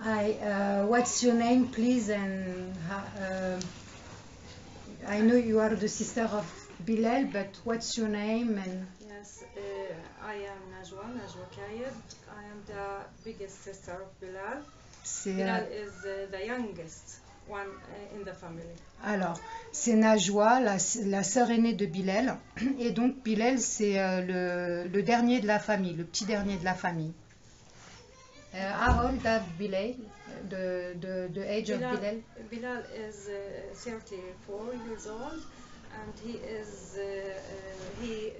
What's your name, please? And I know you are the sister of Bilal, but what's your name? And Yes, I am Najwa Kayed. I am the biggest sister of Bilal. Bilal is the youngest one in the family. Alors, c'est Najwa, la sœur aînée de Bilal. Et donc, Bilal, c'est le dernier de la famille, le petit dernier de la famille. How old is Bilal? The age of Bilal? Bilal is 34 years old, and he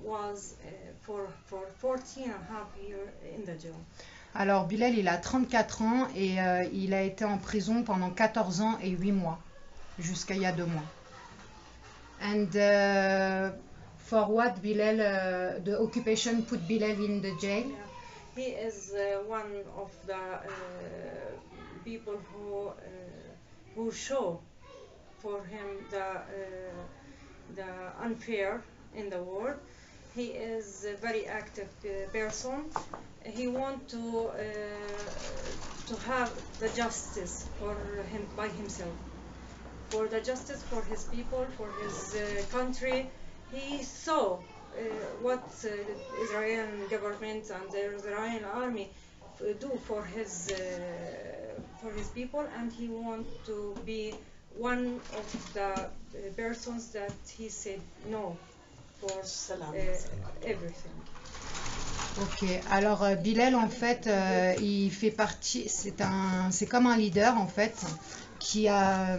was for 14 and a half years in the jail. Alors, Bilal, il a 34 ans et il a été en prison pendant 14 ans et 8 mois, jusqu'à il y a 2 mois. And for what Bilal, the occupation put Bilal in the jail? Yeah. He is one of the people who show for him the unfair in the world. He is a very active person. He wants to have the justice for him by himself, for the justice for his people, for his country. He saw what the Israeli government and the Israeli army do for his people, and he wants to be one of the persons that he said no for everything. Ok, alors Bilal en fait, il fait partie, c'est comme un leader en fait, qui a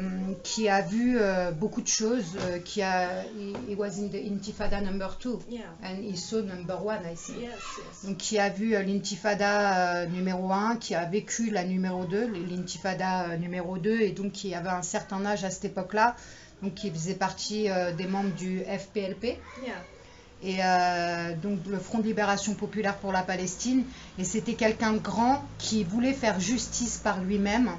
vu beaucoup de choses, he was in the Intifada number 2, Yeah. and he saw number 1, I think. Yes, yes. Donc qui a vu l'Intifada numéro 1, qui a vécu la numéro 2, l'Intifada numéro 2, et donc qui avait un certain âge à cette époque-là, donc qui faisait partie des membres du FPLP. Yeah. Et donc le Front de Libération Populaire pour la Palestine, et c'était quelqu'un de grand qui voulait faire justice par lui-même,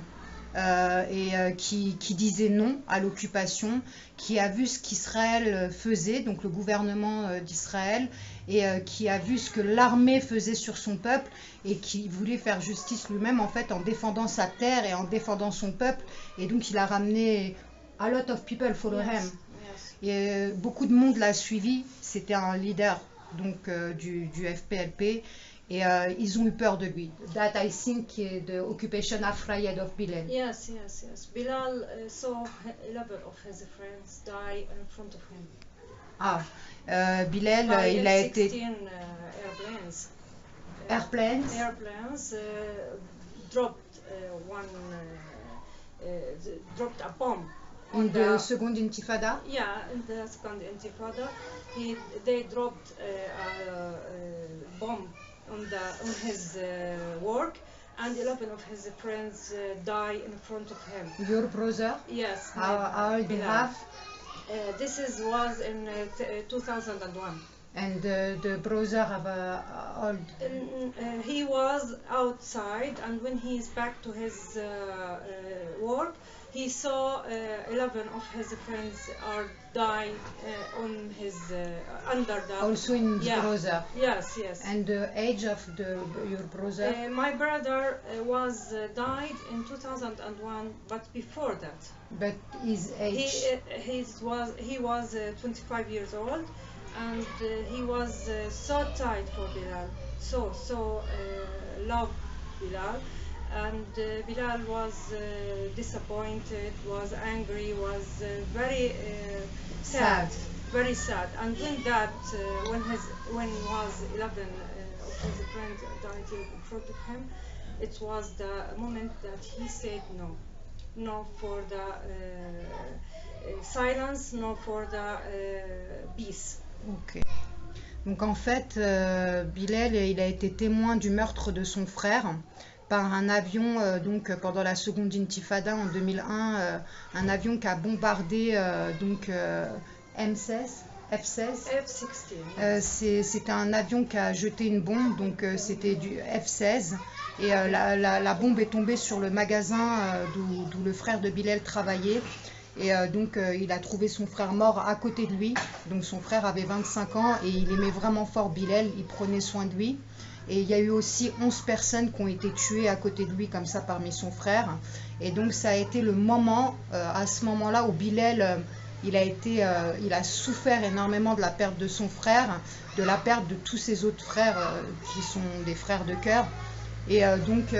qui disait non à l'occupation, qui a vu ce qu'Israël faisait, donc le gouvernement d'Israël, et qui a vu ce que l'armée faisait sur son peuple, et qui voulait faire justice lui-même en fait en défendant sa terre et en défendant son peuple, et donc il a ramené a lot of people follow him. Et beaucoup de monde l'a suivi, c'était un leader donc du FPLP, et ils ont eu peur de lui. That I think the occupation afraid of Bilal. Yes, yes, yes. Bilal saw 11 of his friends die in front of him. Ah, Bilal, By il a 16 été airplanes. airplanes. Dropped dropped a bomb. In the second Intifada. Yeah, in the second Intifada, they dropped a bomb on his work, and 11 of his friends died in front of him. Your brother? Yes. How old do you have? This was in 2001. And the brother have old? He was outside, and when he is back to his work, he saw 11 of his friends are died on his under the. Also in his brother. Yes, yes. And the age of your brother? My brother was died in 2001, but before that. But his age? He was 25 years old, and he was so tight for Bilal, so loved Bilal. And Bilal was disappointed, was angry, was very sad, very sad. And when was 11 of his friends died in front of him, it was the moment that he said no for the silence, no for the peace. Ok. Donc en fait, Bilal, il a été témoin du meurtre de son frère par un avion, donc pendant la seconde Intifada en 2001, un avion qui a bombardé M16, F-16. C'était un avion qui a jeté une bombe, donc c'était du F-16, et la bombe est tombée sur le magasin d'où le frère de Bilal travaillait. Et donc il a trouvé son frère mort à côté de lui. Donc son frère avait 25 ans et il aimait vraiment fort Bilal, il prenait soin de lui. Et il y a eu aussi 11 personnes qui ont été tuées à côté de lui comme ça parmi son frère. Et donc ça a été le moment, à ce moment-là où Bilal, il a souffert énormément de la perte de son frère, de la perte de tous ses autres frères qui sont des frères de cœur. Et donc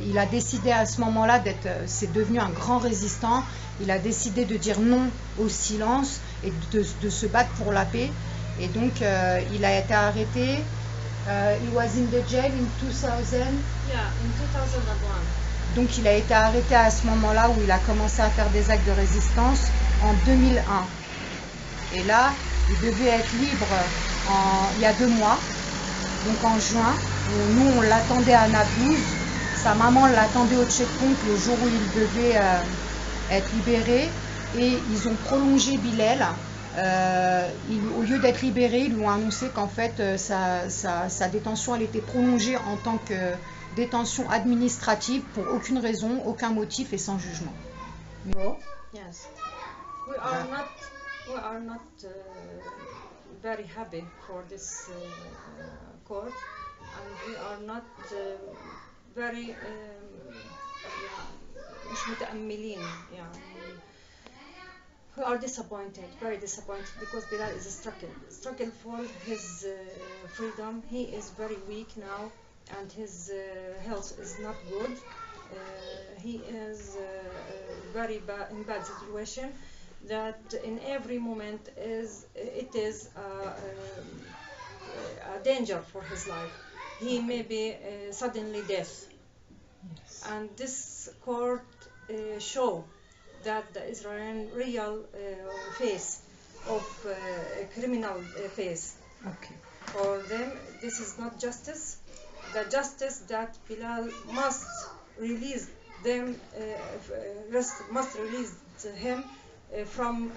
il a décidé à ce moment-là c'est devenu un grand résistant. Il a décidé de dire non au silence et de se battre pour la paix. Et donc il a été arrêté. He was in the jail in 2000. Yeah, in 2001. Donc il a été arrêté à ce moment-là où il a commencé à faire des actes de résistance en 2001. Et là, il devait être libre il y a 2 mois, donc en juin. Nous, on l'attendait à Naplouse. Sa maman l'attendait au checkpoint le jour où il devait être libéré. Et ils ont prolongé Bilal. Au lieu d'être libéré, ils lui ont annoncé qu'en fait, sa détention elle était prolongée en tant que détention administrative pour aucune raison, aucun motif et sans jugement. No? Yes. We are not very happy for this court, and we are not very مش متأملين يعني. We are disappointed, very disappointed, because Bilal is a struggle for his freedom. He is very weak now, and his health is not good. He is very in bad situation. That in every moment it is a danger for his life. He may be suddenly death. Yes. And this court show that the Israeli real face of criminal face. Okay. For them, this is not justice. The justice that Bilal must release them, must release him from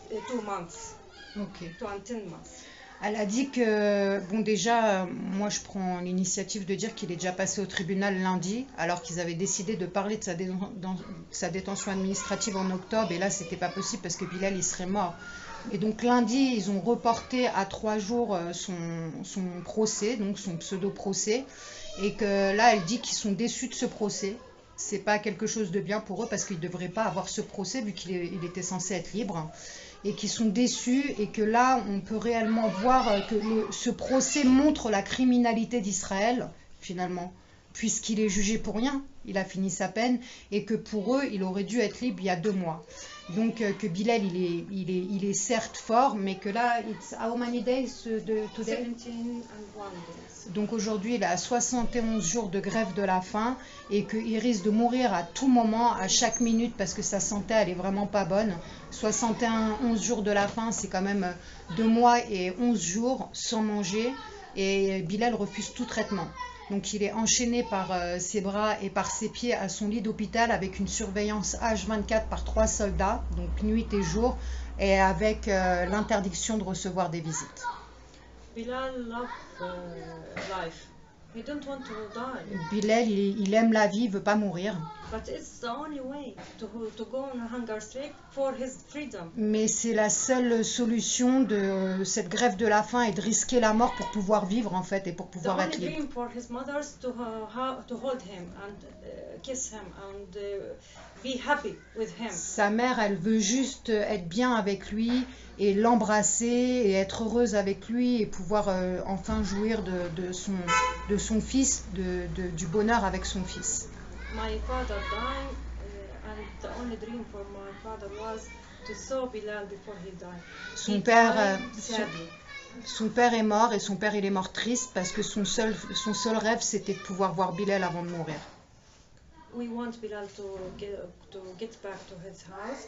2 months Okay. to 10 months. Elle a dit que, bon déjà, moi je prends l'initiative de dire qu'il est déjà passé au tribunal lundi, alors qu'ils avaient décidé de parler de sa détention administrative en octobre, et là c'était pas possible parce que Bilal il serait mort. Et donc lundi, ils ont reporté à 3 jours son procès, donc son pseudo-procès, et que là elle dit qu'ils sont déçus de ce procès. C'est pas quelque chose de bien pour eux parce qu'ils ne devraient pas avoir ce procès vu qu'il était censé être libre. Et qui sont déçus et que là, on peut réellement voir que ce procès montre la criminalité d'Israël, finalement, puisqu'il est jugé pour rien, il a fini sa peine, et que pour eux, il aurait dû être libre il y a 2 mois. Donc que Bilal, il est certes fort, mais que là, it's how many days today? 17 and 1 days. Donc aujourd'hui, il a 71 jours de grève de la faim et qu'il risque de mourir à tout moment, à chaque minute, parce que sa santé, elle est vraiment pas bonne. 71 jours de la faim, c'est quand même 2 mois et 11 jours sans manger. Et Bilal refuse tout traitement. Donc il est enchaîné par ses bras et par ses pieds à son lit d'hôpital avec une surveillance H24 par 3 soldats, donc nuit et jour, et avec l'interdiction de recevoir des visites. Bilal loves life. He don't want to die. Bilal, il aime la vie, il veut pas mourir. But it's the only way to go on a hunger strike for his freedom. Mais c'est la seule solution de cette grève de la faim et de risquer la mort pour pouvoir vivre en fait et pour pouvoir être libre. The only dream for his mothers to hold him and kiss him and be happy with him. Sa mère, elle veut juste être bien avec lui et l'embrasser et être heureuse avec lui et pouvoir enfin jouir de son fils, du bonheur avec son fils. My father died, and the only dream for my father was to saw Bilal before he died. Son père est mort et son père il est mort triste parce que son seul rêve c'était de pouvoir voir Bilal avant de mourir. We want Bilal to get back to his house.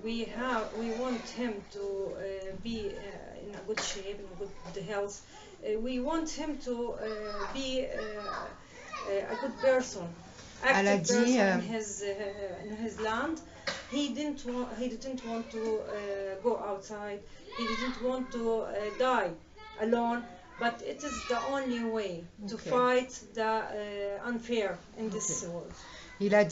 We want him to be in a good shape, in a good health. We want him to be a good person. Elle a dit, in his land. He didn't want to go outside. He didn't want to die alone. But it is the only way to fight the unfair in this world. Elle a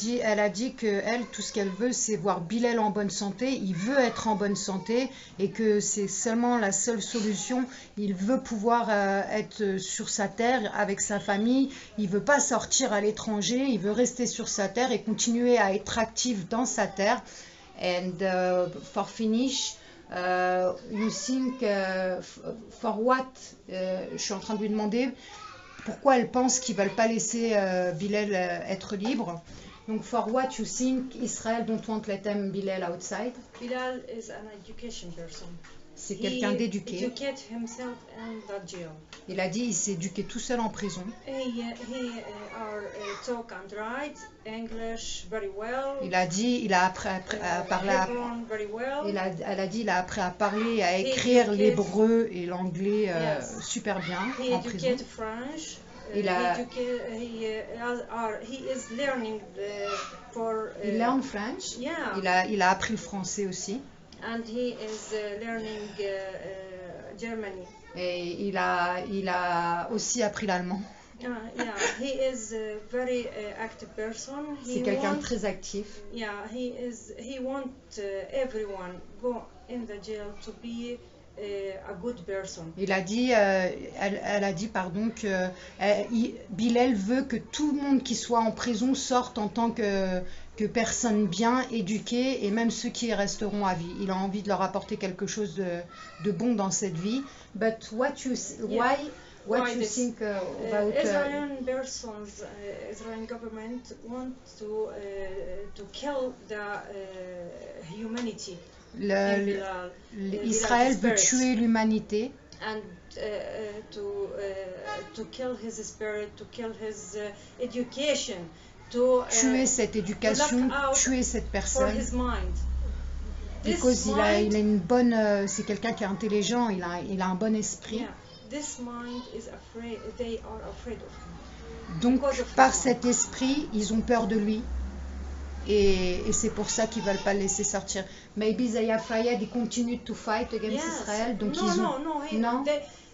dit que elle, tout ce qu'elle veut, c'est voir Bilal en bonne santé. Il veut être en bonne santé et que c'est seulement la seule solution. Il veut pouvoir être sur sa terre avec sa famille. Il veut pas sortir à l'étranger. Il veut rester sur sa terre et continuer à être actif dans sa terre. And for finish, you think for what? Je suis en train de lui demander pourquoi elle pense qu'ils ne veulent pas laisser Bilal être libre. Donc, for what you think Israel don't want let them Bilal outside? Bilal is an education person. C'est quelqu'un d'éduqué. Educate himself in the jail. Il a dit il s'est éduqué tout seul en prison. Talk and write English very well. Il a dit il a appris à parler. Elle a dit il a appris à parler et à écrire l'hébreu et l'anglais super bien en prison. French. Il learn French. Yeah. Il a appris le français aussi. And he is learning Germany. Et il a aussi appris l'allemand. Yeah, he is a very active person. C'est quelqu'un de très actif. Yeah, he wants everyone go in the jail to be a good person. Il a dit, elle a dit pardon que Bilal veut que tout le monde qui soit en prison sorte en tant que personne bien éduquée et même ceux qui resteront à vie. Il a envie de leur apporter quelque chose de bon dans cette vie. But what you think about Israeli persons, Israeli government want to kill the humanity. Israël veut tuer l'humanité. And to kill his spirit, to kill his education. Tuer cette éducation, tuer cette personne. Because il a une bonne, c'est quelqu'un qui est intelligent, il a un bon esprit. Donc par cet esprit, ils ont peur de lui. Et c'est pour ça qu'ils veulent pas le laisser sortir. Maybe they are afraid they continue to fight against Israel. Donc non.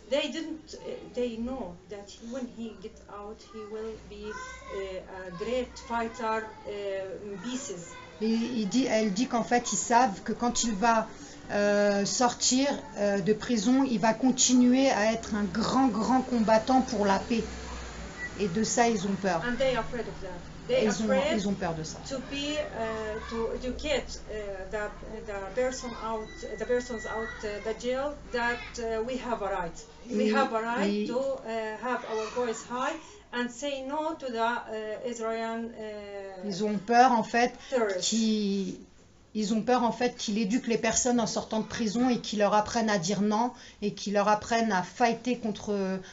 They know that when he gets out, he will be a great fighter in pieces. Elle dit qu'en fait, ils savent que quand il va sortir de prison, il va continuer à être un grand combattant pour la paix. Et de ça, ils ont peur. And they are afraid of that. Ils ont peur de ça. To educate the persons out the jail that we have a right. We have a right to have our voice high and say no to the Israeli. Ils ont peur en fait qu'il éduque les personnes en sortant de prison et qu'il leur apprenne à dire non et qu'il leur apprenne à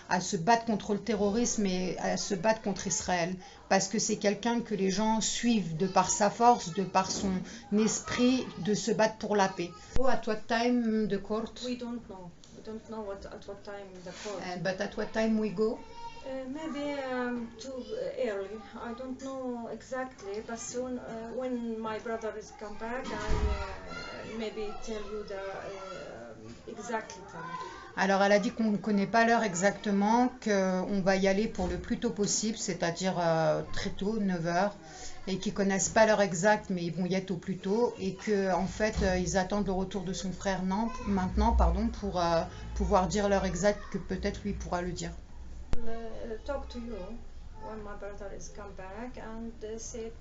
à se battre contre le terrorisme et à se battre contre Israël. Parce que c'est quelqu'un que les gens suivent de par sa force, de par son esprit de se battre pour la paix. At what time the court? We don't know. We don't know at what time the court. But at what time we go? Maybe too early. I don't know exactly, but soon when my brother is come back, I maybe tell you the exact time. Alors elle a dit qu'on ne connaît pas l'heure exactement, qu'on va y aller pour le plus tôt possible, c'est-à-dire très tôt, 9h, et qu'ils ne connaissent pas l'heure exacte, mais ils vont y être au plus tôt, et qu'en fait ils attendent le retour de son frère maintenant, pour pouvoir dire l'heure exacte, que peut-être lui pourra le dire. Talk to you when my brother is come back and say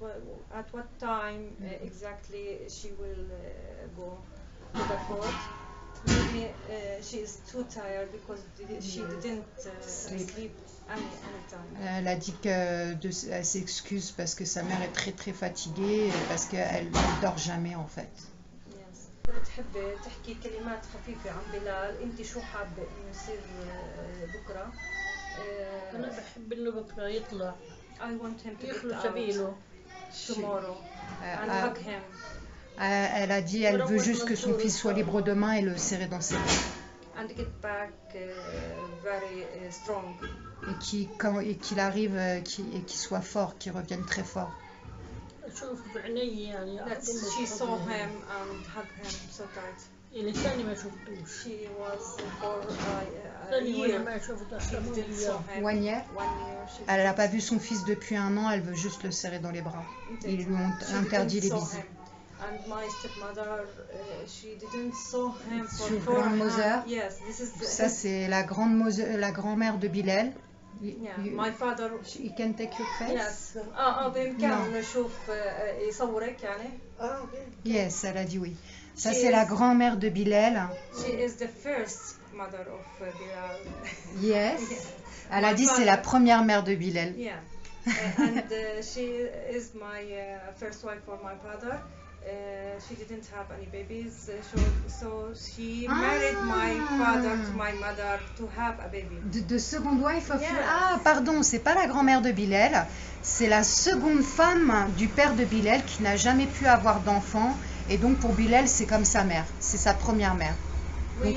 at what time exactly she will go to the court. Maybe she is too tired because she didn't sleep any time. Elle a dit qu'elle s'excuse parce que sa mère est très fatiguée et parce qu'elle ne dort jamais en fait. بتحبي تحكي كلمات خفيفة عن بلال انت شو حابة انه يصير بكرة؟ أنا بحب إنه بكرة يطلع. I want him to يخلو سبيله. Tomorrow and hug him. Elle a dit elle veut juste que son fils soit libre demain et le serrer dans ses bras. And get back very strong. Et qu'il arrive et qu'il soit fort, qu'il revienne très fort. أشوف بعيني يعني that she saw him and hugged him so tight. اللي ثاني ما شفتوش. She was for a ثاني وأنا year. ما شفته She أحلمه didn't saw إياه. him. 1 year. 1 year. She Elle n'a pas vu son fils depuis 1 an, elle veut juste le serrer dans les bras. Ils lui ont She interdit didn't les saw bisous. him. And my stepmother, she didn't saw him for Your 4 grandmother? Yes, this is the, Ça, c'est la grand-mère de Bilal. yeah, my father. You can take your face? Yes. بإمكانه نشوف يصورك يعني. Yes, elle a dit oui. Ça, She c'est la is- grand-mère de Bilal. She is the first mother of Bilal. Yes. Elle a My dit c'est la father- première mère de Bilal. Yeah. And she is my first wife for my father. She didn't have any babies, so she married my father to my mother to have a baby. De seconde wife of... Yes. Ah, pardon, c'est pas la grand-mère de Bilal. C'est la seconde femme du père de Bilal qui n'a jamais pu avoir d'enfant. Et donc pour Bilal, c'est comme sa mère. C'est sa première mère. Donc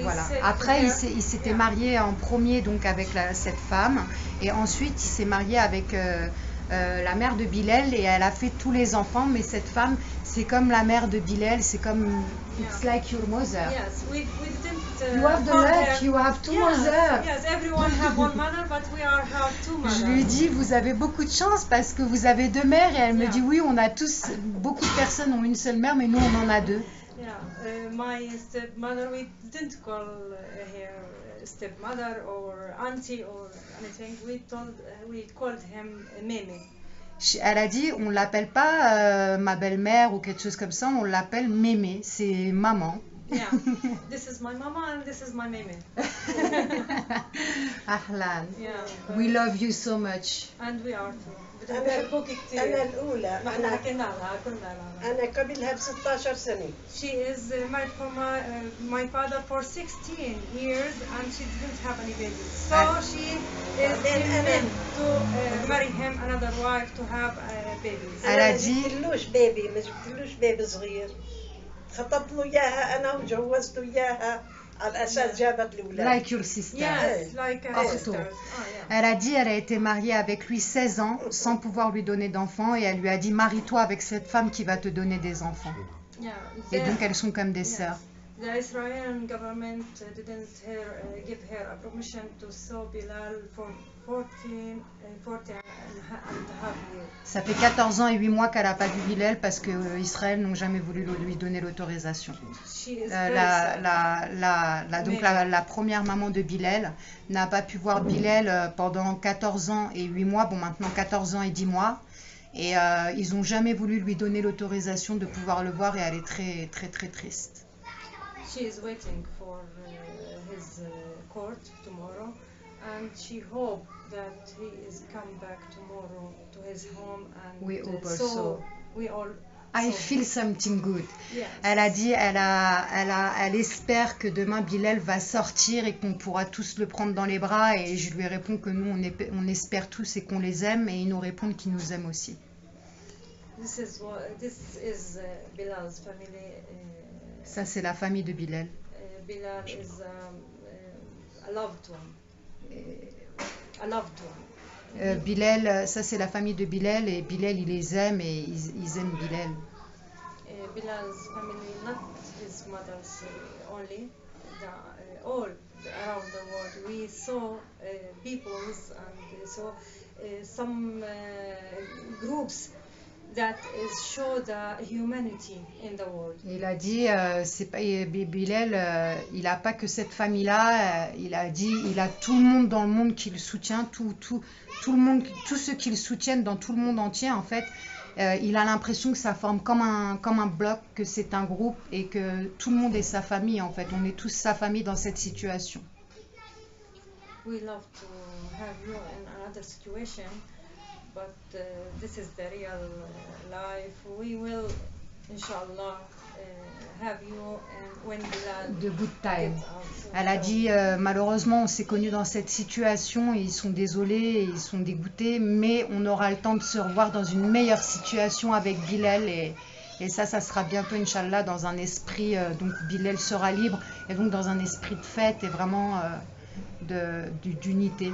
voilà. Après, il s'était marié en premier donc avec cette femme. Et ensuite, il s'est marié avec la mère de Bilal. Et elle a fait tous les enfants. Mais cette femme, c'est comme la mère de Bilal. C'est comme... It's like your mother. Yes, we didn't. You have the call luck, her- you have two yes, mothers. Yes, everyone have one mother, but we have two mothers. Je lui dis, vous avez beaucoup de chance parce que vous avez 2 mères. Et elle me Yeah. dit, oui, on a tous, beaucoup de personnes ont une seule mère, mais nous, on en a 2. Yeah, my stepmother, we didn't call her stepmother or auntie or anything. We called him Mimi. Elle a dit, on l'appelle pas ma belle-mère ou quelque chose comme ça, on l'appelle Mémé, c'est maman. Yeah, this is my mama and this is my Mimi. Ahlan. Yeah, We love you so much. and we are too. بنحبوك أنا كتير. الأولى. ما احنا حكينا لها قلنا لها. أنا قبلها ب16 سنة. She is married for my father for 16 years and she didn't have any babies. So she is meant to marry him another wife to have babies. Elle a أنا ما dit- جبتلوش بيبي، ما جبتلوش بيبي صغير. خطبت له إياها أنا وجوزته إياها على أساس جابت لي أولاد. Like your sister. Yes, like a Ortho. sister. Yeah. Elle a dit, elle a été mariée avec lui 16 ans sans pouvoir lui donner d'enfants et elle lui a dit, marie-toi avec cette femme qui va te donner des enfants. Yeah. Et donc elles sont comme des sœurs. The Israeli government didn't give her a permission to sew Bilal for 40 and a half years. Ça fait 14 ans et 8 mois qu'elle n'a pas vu Bilal parce que Israël n'ont jamais voulu lui donner l'autorisation. She is very sad. Donc la première maman de Bilal n'a pas pu voir Bilal pendant 14 ans et 8 mois, bon maintenant 14 ans et 10 mois. Et ils n'ont jamais voulu lui donner l'autorisation de pouvoir le voir et elle est très très très triste. She is waiting for his court tomorrow, and she hopes that he is come back tomorrow to his home and We hope so also. we all. I so- feel something good. Yes. Elle a dit, elle espère que demain Bilal va sortir et qu'on pourra tous le prendre dans les bras. Et je lui réponds que nous, on espère tous et qu'on les aime. Et ils nous répondent qu'ils nous aiment aussi. This is Bilal's family. Ça, c'est la famille de Bilal. Bilal is a loved one. A loved one. Bilal, ça, c'est la famille de Bilal. Et Bilal, il les aime et ils aiment Bilal. Bilal's family, not his mother's only, all around the world. We saw peoples and saw some groups that show the humanity in the world. Il a dit, Bilal, il n'a pas que cette famille-là. Il a dit, il a tout le monde dans le monde qui le soutient, tout le monde, tous ceux qui le soutiennent dans tout le monde entier, en fait. Il a l'impression que ça forme comme un bloc, que c'est un groupe et que tout le monde est sa famille, en fait. On est tous sa famille dans cette situation. We love to have you in another situation, but this is the real life. We will, inshallah, have you and when Bilal De good time. gets out. Elle a dit, malheureusement, on s'est connus dans cette situation, et ils sont désolés, et ils sont dégoûtés, mais on aura le temps de se revoir dans une meilleure situation avec Bilal, et ça sera bientôt, Inch'Allah, dans un esprit, donc Bilal sera libre, et donc dans un esprit de fête, et vraiment d'unité.